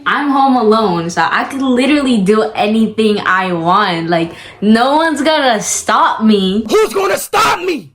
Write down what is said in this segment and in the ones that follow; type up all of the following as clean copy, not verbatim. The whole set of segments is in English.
I'm home alone, so I could literally do anything I want. Like, no one's gonna stop me. Who's gonna stop me?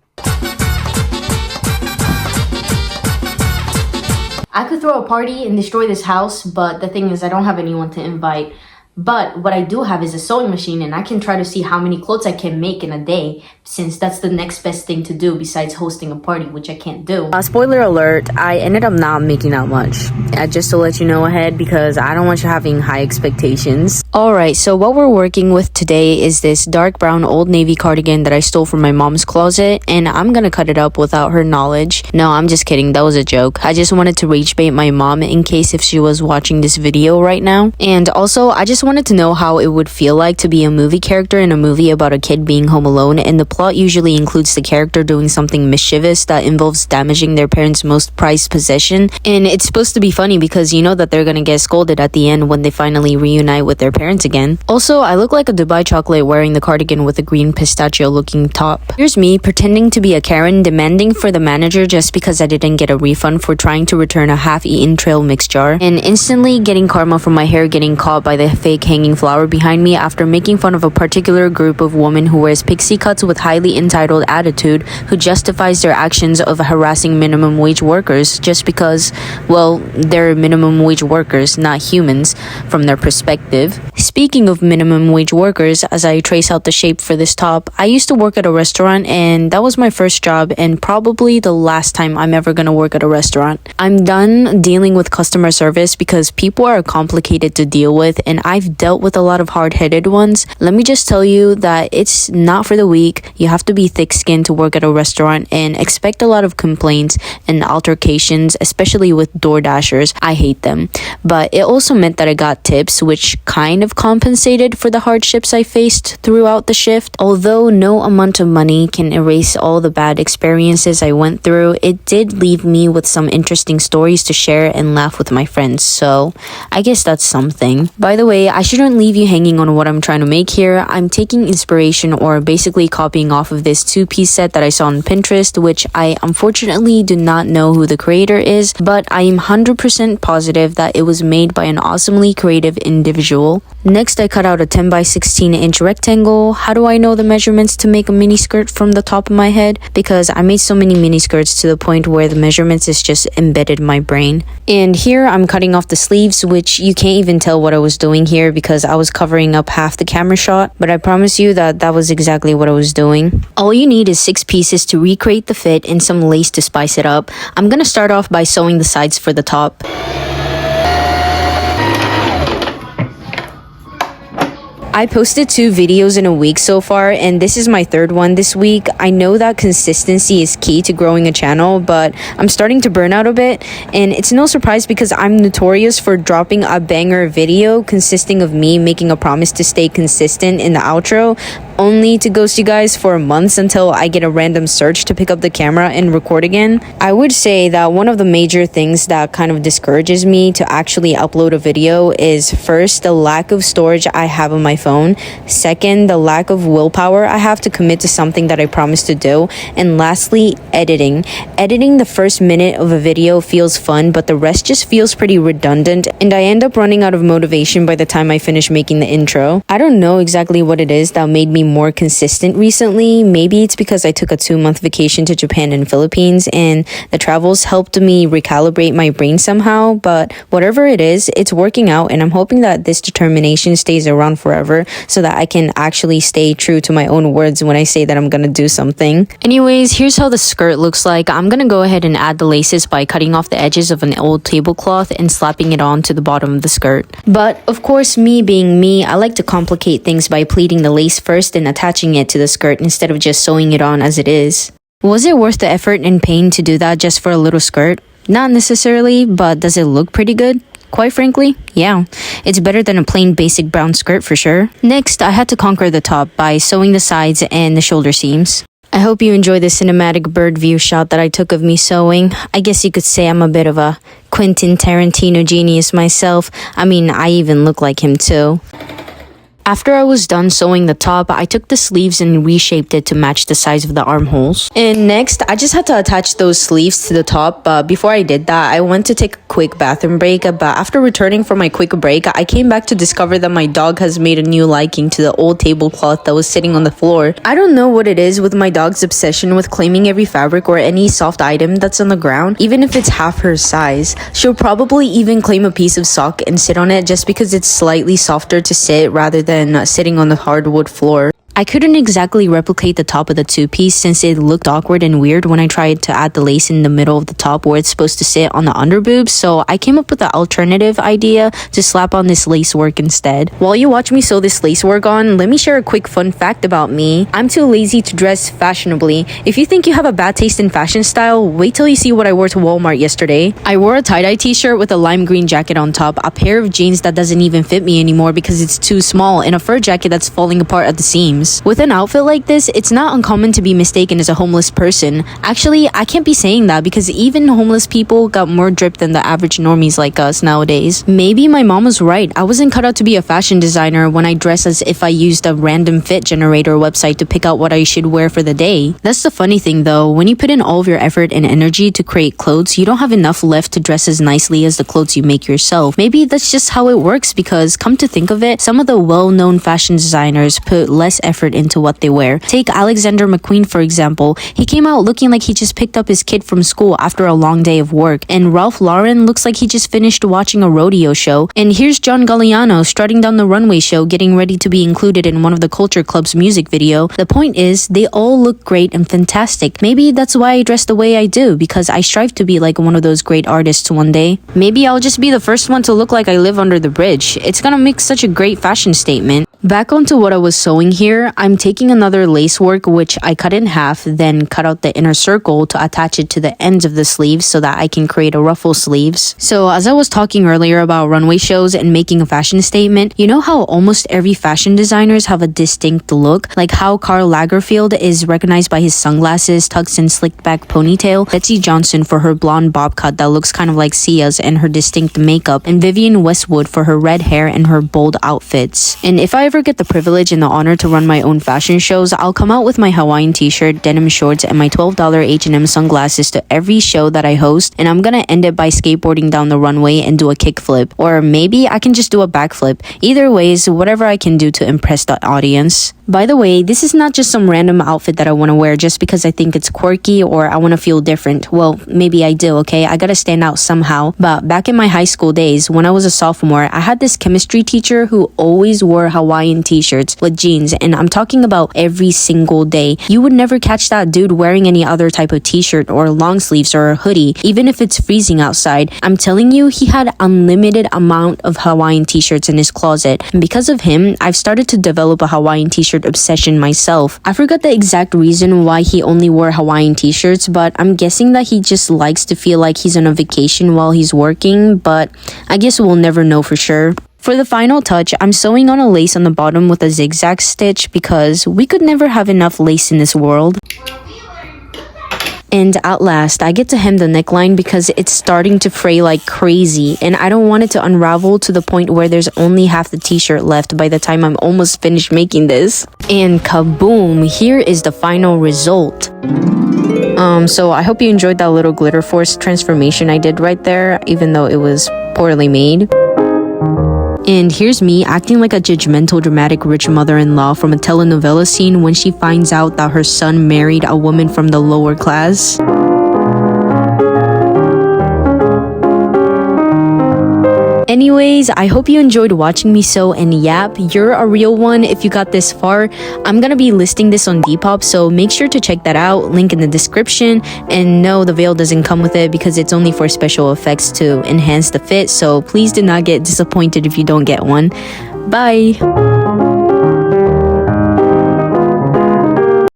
I could throw a party and destroy this house, but the thing is I don't have anyone to invite. But what I do have is a sewing machine, and I can try to see how many clothes I can make in a day, since that's the next best thing to do besides hosting a party, which I can't do. Spoiler alert, I ended up not making that much. Just to let you know ahead, because I don't want you having high expectations. Alright, so what we're working with today is this dark brown Old Navy cardigan that I stole from my mom's closet, and I'm gonna cut it up without her knowledge. No, I'm just kidding, that was a joke. I just wanted to rage bait my mom in case if she was watching this video right now. And also, I just wanted to know how it would feel like to be a movie character in a movie about a kid being home alone, and the plot usually includes the character doing something mischievous that involves damaging their parents' most prized possession. And it's supposed to be funny because you know that they're gonna get scolded at the end when they finally reunite with their parents again. Also, I look like a Dubai chocolate wearing the cardigan with a green pistachio looking top. Here's me pretending to be a Karen, demanding for the manager just because I didn't get a refund for trying to return a half-eaten trail mix jar, and instantly getting karma from my hair getting caught by the fake hanging flower behind me after making fun of a particular group of women who wears pixie cuts with highly entitled attitude, who justifies their actions of harassing minimum wage workers just because, well, they're minimum wage workers, not humans, from their perspective. Speaking of minimum wage workers, as I trace out the shape for this top, I used to work at a restaurant, and that was my first job and probably the last time I'm ever gonna work at a restaurant. I'm done dealing with customer service because people are complicated to deal with, and I've dealt with a lot of hard-headed ones. Let me just tell you that it's not for the weak. You have to be thick-skinned to work at a restaurant and expect a lot of complaints and altercations, especially with DoorDashers. I hate them. But it also meant that I got tips, which kind of compensated for the hardships I faced throughout the shift. Although no amount of money can erase all the bad experiences I went through, it did leave me with some interesting stories to share and laugh with my friends, so I guess that's something. By the way, I shouldn't leave you hanging on what I'm trying to make here. I'm taking inspiration, or basically copying off of this two-piece set that I saw on Pinterest, which I unfortunately do not know who the creator is, but I am 100% positive that it was made by an awesomely creative individual. Next, I cut out a 10 by 16 inch rectangle. How do I know the measurements to make a mini skirt from the top of my head? Because I made so many mini skirts to the point where the measurements is just embedded in my brain. And here I'm cutting off the sleeves, which you can't even tell what I was doing here because I was covering up half the camera shot, but I promise you that that was exactly what I was doing. All you need is 6 pieces to recreate the fit and some lace to spice it up. I'm gonna start off by sewing the sides for the top. I posted 2 videos in a week so far, and this is my 3rd one this week. I know that consistency is key to growing a channel, but I'm starting to burn out a bit, and it's no surprise because I'm notorious for dropping a banger video consisting of me making a promise to stay consistent in the outro, only to ghost you guys for months until I get a random search to pick up the camera and record again. I would say that one of the major things that kind of discourages me to actually upload a video is, first, the lack of storage I have on my phone, second, the lack of willpower I have to commit to something that I promised to do, and lastly, editing. Editing the first minute of a video feels fun, but the rest just feels pretty redundant, and I end up running out of motivation by the time I finish making the intro. I don't know exactly what it is that made me more consistent recently. Maybe it's because I took a 2-month vacation to Japan and Philippines, and the travels helped me recalibrate my brain somehow, but whatever it is, it's working out, and I'm hoping that this determination stays around forever so that I can actually stay true to my own words when I say that I'm gonna do something. Anyways, here's how the skirt looks like. I'm gonna go ahead and add the laces by cutting off the edges of an old tablecloth and slapping it on to the bottom of the skirt. But of course, me being me, I like to complicate things by pleating the lace first and attaching it to the skirt instead of just sewing it on as it is. Was it worth the effort and pain to do that just for a little skirt? Not necessarily, but does it look pretty good? Quite frankly, yeah. It's better than a plain basic brown skirt for sure. Next, I had to conquer the top by sewing the sides and the shoulder seams. I hope you enjoy the cinematic bird view shot that I took of me sewing. I guess you could say I'm a bit of a Quentin Tarantino genius myself. I mean, I even look like him too. After I was done sewing the top, I took the sleeves and reshaped it to match the size of the armholes. And next, I just had to attach those sleeves to the top, but before I did that, I went to take a quick bathroom break. But after returning from my quick break, I came back to discover that my dog has made a new liking to the old tablecloth that was sitting on the floor. I don't know what it is with my dog's obsession with claiming every fabric or any soft item that's on the ground, even if it's half her size. She'll probably even claim a piece of sock and sit on it just because it's slightly softer to sit rather than sitting on the hardwood floor. I couldn't exactly replicate the top of the two-piece since it looked awkward and weird when I tried to add the lace in the middle of the top where it's supposed to sit on the underboob, so I came up with the alternative idea to slap on this lace work instead. While you watch me sew this lace work on, let me share a quick fun fact about me. I'm too lazy to dress fashionably. If you think you have a bad taste in fashion style, wait till you see what I wore to Walmart yesterday. I wore a tie-dye t-shirt with a lime green jacket on top, a pair of jeans that doesn't even fit me anymore because it's too small, and a fur jacket that's falling apart at the seams. With an outfit like this, it's not uncommon to be mistaken as a homeless person. Actually, I can't be saying that because even homeless people got more drip than the average normies like us nowadays. Maybe my mom was right. I wasn't cut out to be a fashion designer when I dress as if I used a random fit generator website to pick out what I should wear for the day. That's the funny thing though, when you put in all of your effort and energy to create clothes, you don't have enough left to dress as nicely as the clothes you make yourself. Maybe that's just how it works because, come to think of it, some of the well-known fashion designers put less effort into what they wear. Take Alexander McQueen for example. He came out looking like he just picked up his kid from school after a long day of work, and Ralph Lauren looks like he just finished watching a rodeo show. And here's John Galliano strutting down the runway show getting ready to be included in one of the Culture Club's music video. The point is, they all look great and fantastic. Maybe that's why I dress the way I do, because I strive to be like one of those great artists one day. Maybe I'll just be the first one to look like I live under the bridge. It's gonna make such a great fashion statement. Back onto what I was sewing here, I'm taking another lace work which I cut in half, then cut out the inner circle to attach it to the ends of the sleeves so that I can create a ruffle sleeves. So as I was talking earlier about runway shows and making a fashion statement, you know how almost every fashion designers have a distinct look? Like how Karl Lagerfeld is recognized by his sunglasses, tucks and slicked back ponytail, Betsy Johnson for her blonde bob cut that looks kind of like Sia's and her distinct makeup, and Vivienne Westwood for her red hair and her bold outfits. And if I ever get the privilege and the honor to run my own fashion shows, I'll come out with my Hawaiian t-shirt, denim shorts, and my $12 H&M sunglasses to every show that I host, and I'm gonna end it by skateboarding down the runway and do a kickflip. Or maybe I can just do a backflip. Either ways, whatever I can do to impress the audience. By the way, this is not just some random outfit that I want to wear just because I think it's quirky or I want to feel different. Well, maybe I do, okay? I gotta stand out somehow. But back in my high school days, when I was a sophomore, I had this chemistry teacher who always wore Hawaiian t-shirts with jeans, and I'm talking about every single day. You would never catch that dude wearing any other type of t-shirt or long sleeves or a hoodie, even if it's freezing outside. I'm telling you, he had unlimited amount of Hawaiian t-shirts in his closet. And because of him, I've started to develop a Hawaiian t-shirt obsession myself. I forgot the exact reason why he only wore Hawaiian t-shirts, but I'm guessing that he just likes to feel like he's on a vacation while he's working, but I guess we'll never know for sure. For the final touch, I'm sewing on a lace on the bottom with a zigzag stitch because we could never have enough lace in this world. And at last, I get to hem the neckline because it's starting to fray like crazy, and I don't want it to unravel to the point where there's only half the t-shirt left by the time I'm almost finished making this. And kaboom, here is the final result. So I hope you enjoyed that little glitter force transformation I did right there, even though it was poorly made. And here's me acting like a judgmental, dramatic rich mother-in-law from a telenovela scene when she finds out that her son married a woman from the lower class. Anyways, I hope you enjoyed watching me sew, and yap, you're a real one if you got this far. I'm gonna be listing this on Depop, so make sure to check that out, link in the description. And no, the veil doesn't come with it because it's only for special effects to enhance the fit, so please do not get disappointed if you don't get one. Bye!